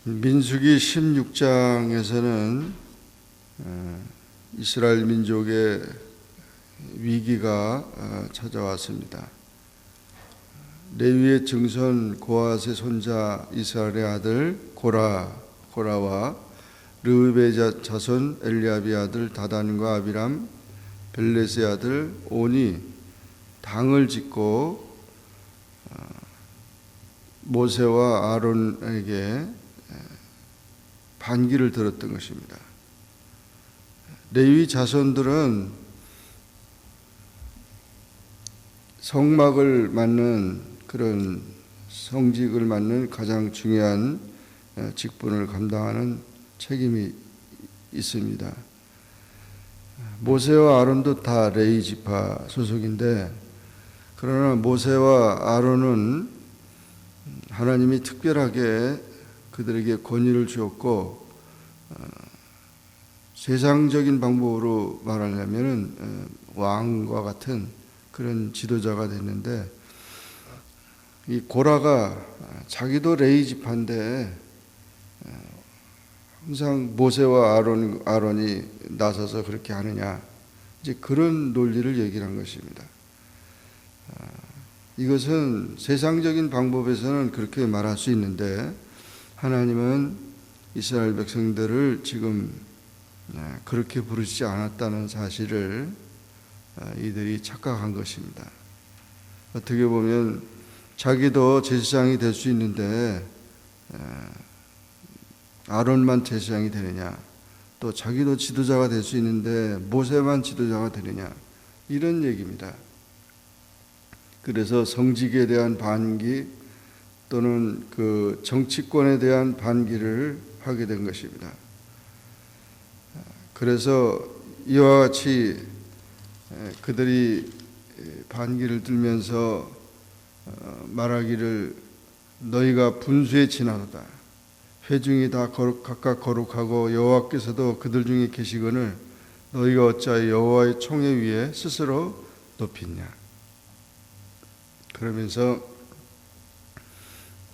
민수기 16장에서는 이스라엘 민족의 위기가 찾아왔습니다. 레위의 증손 고핫의 손자 이스라엘의 아들 고라와 르우벨의 자손 엘리압의 아들 다단과 아비람 벨렛의 아들 온이 당을 짓고 모세와 아론에게 반기를 들었던 것입니다. 레위 자손들은 성막을 맡는 그런 성직을 맡는 가장 중요한 직분을 감당하는 책임이 있습니다. 모세와 아론도 다 레위 지파 소속인데, 그러나 모세와 아론은 하나님이 특별하게 그들에게 권위를 주었고, 세상적인 방법으로 말하려면 왕과 같은 그런 지도자가 됐는데, 이 고라가 자기도 레위 지파인데 항상 모세와 아론이 나서서 그렇게 하느냐, 이제 그런 논리를 얘기를 한 것입니다. 이것은 세상적인 방법에서는 그렇게 말할 수 있는데, 하나님은 이스라엘 백성들을 지금 그렇게 부르시지 않았다는 사실을 이들이 착각한 것입니다. 어떻게 보면 자기도 제사장이 될 수 있는데 아론만 제사장이 되느냐, 또 자기도 지도자가 될 수 있는데 모세만 지도자가 되느냐, 이런 얘기입니다. 그래서 성직에 대한 반기 또는 그 정치권에 대한 반기를 하게 된 것입니다. 그래서 이와 같이 그들이 반기를 들면서 말하기를 너희가 분수에 지나도다. 회중이 다 각각 거룩하고 여호와께서도 그들 중에 계시거늘 너희가 어찌하여 여호와의 총회 위에 스스로 높이냐. 그러면서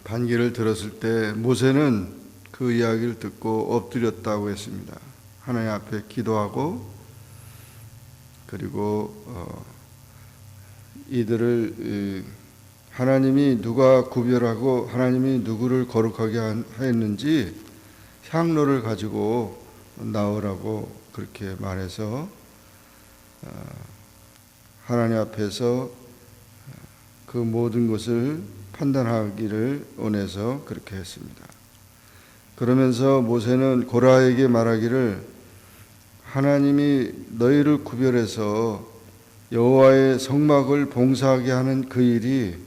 반기를 들었을 때 모세는 그 이야기를 듣고 엎드렸다고 했습니다. 하나님 앞에 기도하고, 그리고 이들을 하나님이 누가 구별하고 하나님이 누구를 거룩하게 하였는지 향로를 가지고 나오라고 그렇게 말해서 하나님 앞에서 그 모든 것을 판단하기를 원해서 그렇게 했습니다. 그러면서 모세는 고라에게 말하기를 하나님이 너희를 구별해서 여호와의 성막을 봉사하게 하는 그 일이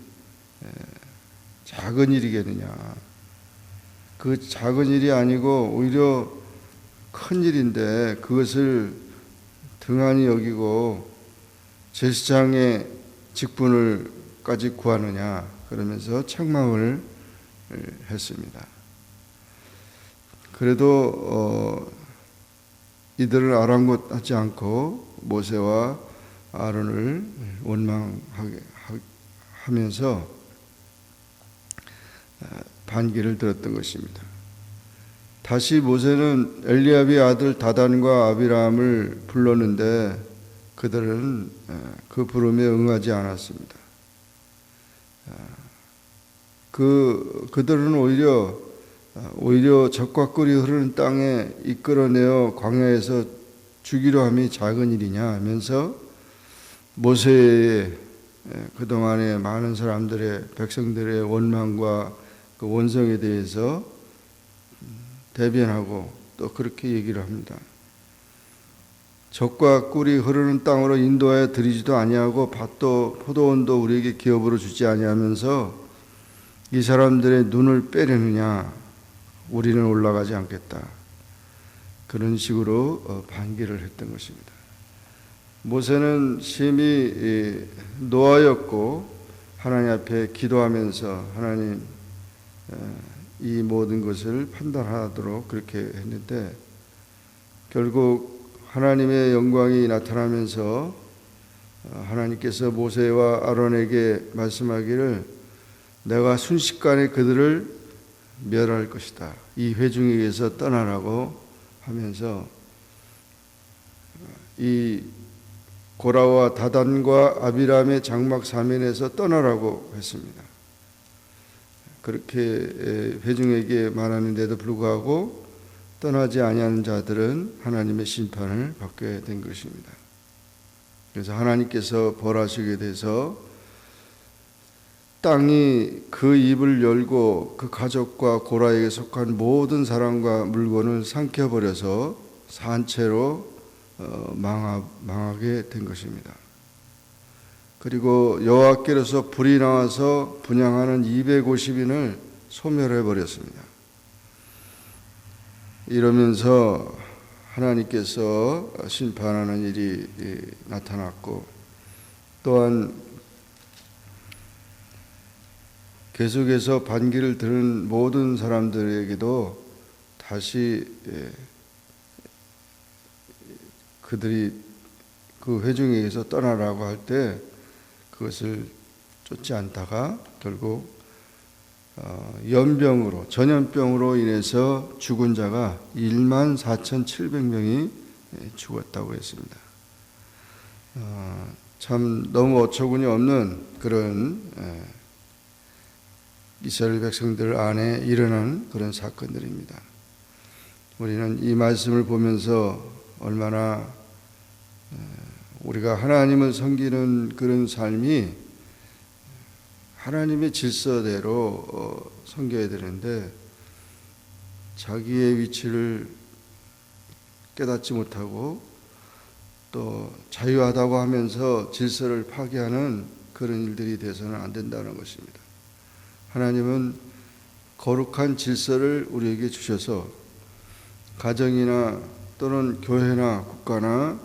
작은 일이겠느냐. 그 작은 일이 아니고 오히려 큰 일인데 그것을 등한히 여기고 제사장의 직분을까지 구하느냐. 그러면서 책망을 했습니다. 그래도 이들을 아랑곳하지 않고 모세와 아론을 원망하게 하면서 반기를 들었던 것입니다. 다시 모세는 엘리압의 아들 다단과 아비람을 불렀는데 그들은 그 부름에 응하지 않았습니다. 그들은 오히려 젖과 꿀이 흐르는 땅에 이끌어내어 광야에서 죽이려 함이 작은 일이냐 하면서 모세의 그동안의 많은 사람들의 백성들의 원망과 그 원성에 대해서 대변하고 또 그렇게 얘기를 합니다. 젖과 꿀이 흐르는 땅으로 인도하여 드리지도 아니하고 밭도 포도원도 우리에게 기업으로 주지 아니하면서 이 사람들의 눈을 빼려느냐. 우리는 올라가지 않겠다. 그런 식으로 반기를 했던 것입니다. 모세는 심히 노하였고 하나님 앞에 기도하면서 하나님 이 모든 것을 판단하도록 그렇게 했는데, 결국 하나님의 영광이 나타나면서 하나님께서 모세와 아론에게 말씀하기를 내가 순식간에 그들을 멸할 것이다. 이 회중에게서 떠나라고 하면서 이 고라와 다단과 아비람의 장막 사면에서 떠나라고 했습니다. 그렇게 회중에게 말하는데도 불구하고 떠나지 아니하는 자들은 하나님의 심판을 받게 된 것입니다. 그래서 하나님께서 벌하시게 돼서 땅이 그 입을 열고 그 가족과 고라에게 속한 모든 사람과 물건을 삼켜버려서 산채로 망하게 된 것입니다. 그리고 여호와께로서 불이 나와서 분향하는 250인을 소멸해 버렸습니다. 이러면서 하나님께서 심판하는 일이 나타났고, 또한 계속해서 반기를 들은 모든 사람들에게도 다시 그들이 그 회중에게서 떠나라고 할 때 그것을 쫓지 않다가 결국 연병으로, 전염병으로 인해서 죽은 자가 14,700명이 죽었다고 했습니다. 참 너무 어처구니 없는 그런 이스라엘 백성들 안에 일어난 그런 사건들입니다. 우리는 이 말씀을 보면서 얼마나 우리가 하나님을 섬기는 그런 삶이 하나님의 질서대로 섬겨야 되는데 자기의 위치를 깨닫지 못하고 또 자유하다고 하면서 질서를 파괴하는 그런 일들이 돼서는 안 된다는 것입니다. 하나님은 거룩한 질서를 우리에게 주셔서 가정이나 또는 교회나 국가나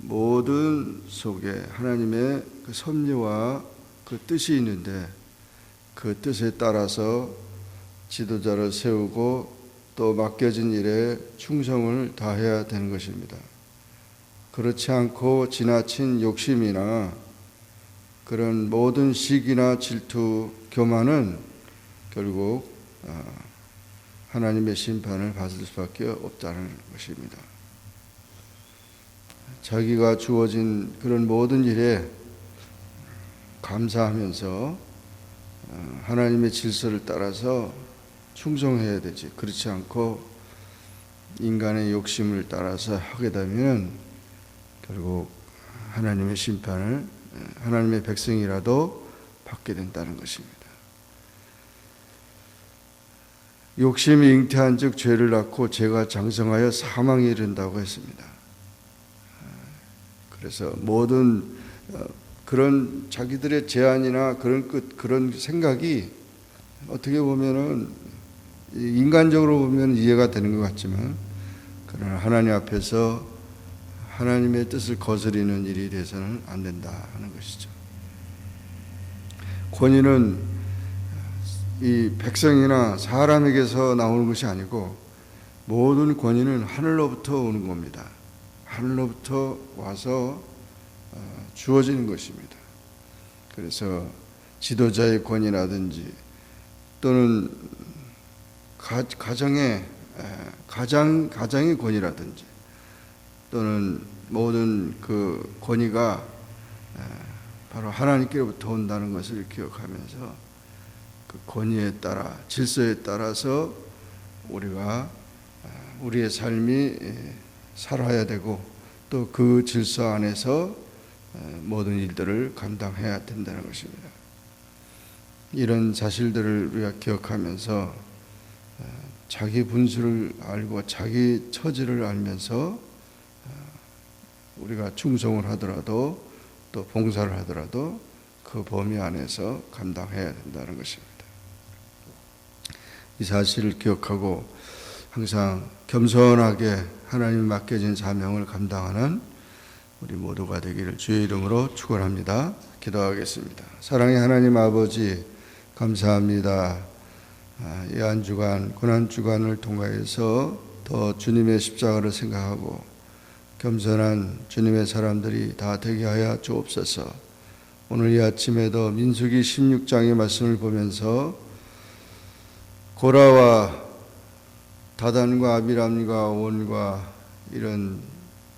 모든 속에 하나님의 그 섭리와 그 뜻이 있는데 그 뜻에 따라서 지도자를 세우고 또 맡겨진 일에 충성을 다해야 되는 것입니다. 그렇지 않고 지나친 욕심이나 그런 모든 시기나 질투, 교만은 결국 하나님의 심판을 받을 수밖에 없다는 것입니다. 자기가 주어진 그런 모든 일에 감사하면서 하나님의 질서를 따라서 충성해야 되지. 그렇지 않고 인간의 욕심을 따라서 하게 되면 결국 하나님의 심판을 하나님의 백성이라도 받게 된다는 것입니다. 욕심이 잉태한 즉 죄를 낳고 죄가 장성하여 사망에 이른다고 했습니다. 그래서 모든 그런 자기들의 제안이나 그런 생각이 어떻게 보면은 인간적으로 보면 이해가 되는 것 같지만 그러나 하나님 앞에서 하나님의 뜻을 거스리는 일이 돼서는 안 된다 하는 것이죠. 권위는 이 백성이나 사람에게서 나오는 것이 아니고 모든 권위는 하늘로부터 오는 겁니다. 하늘로부터 와서 주어지는 것입니다. 그래서 지도자의 권위라든지 또는 가정의 권위라든지 또는 모든 그 권위가 바로 하나님께로부터 온다는 것을 기억하면서 그 권위에 따라 질서에 따라서 우리가 우리의 삶이 살아야 되고 또 그 질서 안에서 모든 일들을 감당해야 된다는 것입니다. 이런 사실들을 우리가 기억하면서 자기 분수를 알고 자기 처지를 알면서 우리가 충성을 하더라도 또 봉사를 하더라도 그 범위 안에서 감당해야 된다는 것입니다. 이 사실을 기억하고 항상 겸손하게 하나님 맡겨진 사명을 감당하는 우리 모두가 되기를 주의 이름으로 축원합니다. 기도하겠습니다. 사랑의 하나님 아버지, 감사합니다. 이 한 주간 고난 주간을 통하여서 더 주님의 십자가를 생각하고 겸손한 주님의 사람들이 다 되게 하여 주옵소서. 오늘 이 아침에도 민수기 16장의 말씀을 보면서 고라와 다단과 아비람과 온과 이런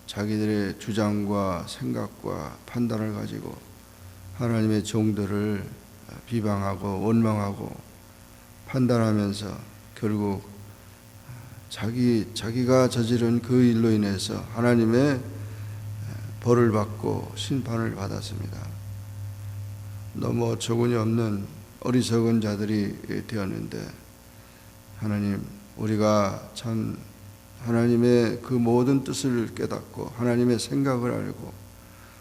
자기들의 주장과 생각과 판단을 가지고 하나님의 종들을 비방하고 원망하고 판단하면서 결국 자기가 저지른 그 일로 인해서 하나님의 벌을 받고 심판을 받았습니다. 너무 어처구니 없는 어리석은 자들이 되었는데, 하나님, 우리가 참 하나님의 그 모든 뜻을 깨닫고 하나님의 생각을 알고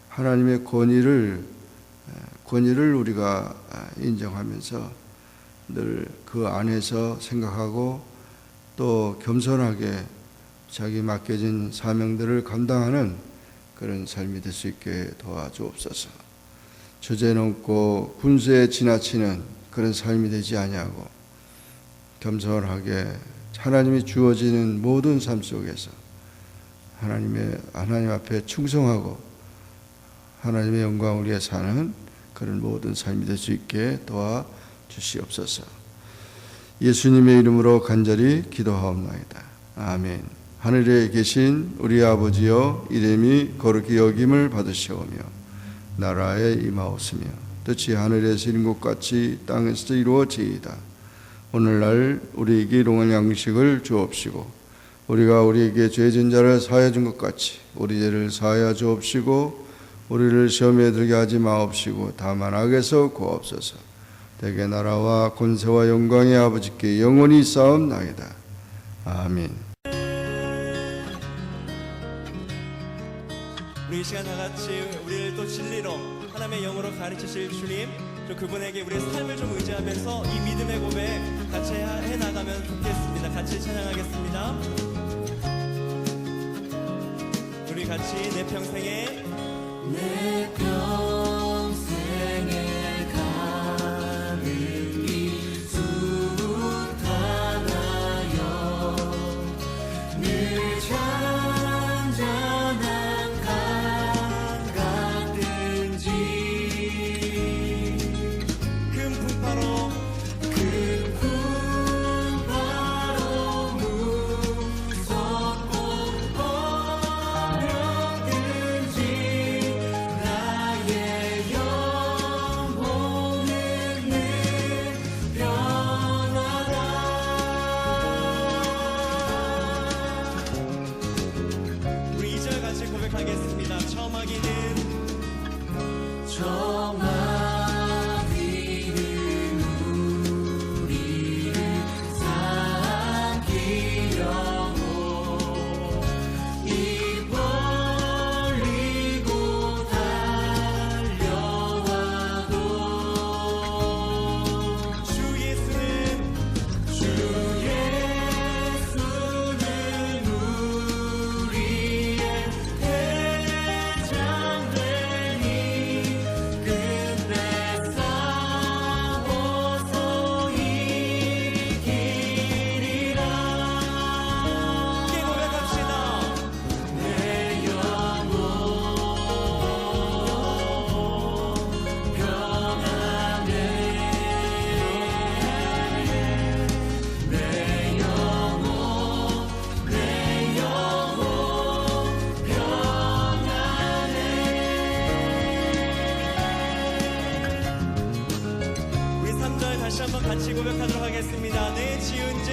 하나님의 권위를 우리가 인정하면서 늘 그 안에서 생각하고 또 겸손하게 자기 맡겨진 사명들을 감당하는 그런 삶이 될 수 있게 도와주옵소서. 주제넘고 분수에 지나치는 그런 삶이 되지 아니하고 겸손하게 하나님이 주어지는 모든 삶 속에서 하나님 앞에 충성하고 하나님의 영광을 위해 사는 그런 모든 삶이 될 수 있게 도와주시옵소서. 예수님의 이름으로 간절히 기도하옵나이다. 아멘. 하늘에 계신 우리 아버지여, 이름이 거룩히 여김을 받으시오며 나라에 임하옵시며 뜻이 하늘에서 이룬 것 같이 땅에서도 이루어지이다. 오늘날 우리에게 일용할 양식을 주옵시고 우리가 우리에게 죄진 자를 사하여 준 것 같이 우리 죄를 사하여 주옵시고 우리를 시험에 들게 하지 마옵시고 다만 악에서 구하옵소서. 대개 나라와 권세와 영광의 아버지께 영원히 싸움나이다. 아멘. 우리 이 시간 다 같이 우리를 또 진리로 하나님의 영으로 가르치실 주님, 또 그분에게 우리의 삶을 좀 의지하면서 이 믿음의 고백 같이 해나가면 좋겠습니다. 같이 찬양하겠습니다. 우리 같이 내 평생에 가는 길 쭉 하나여 늘 잔잔한 강 같은지 큰 풍파로 무섭고 어렵든지 나의 영혼은 늘 변하다. 우리 2절 같이 고백하겠습니다. 저마귀는 우리를 삼키려고 입 벌리고 달려와도 주 예수는 우리의 대장되니 끝내 싸워서 이기리라. 함께 고백합시다. 내 영혼 평안해. 내 영혼 평안해. 우리 3절 다시 한번 같이 고백하도록 하겠습니다. 내 지은 죄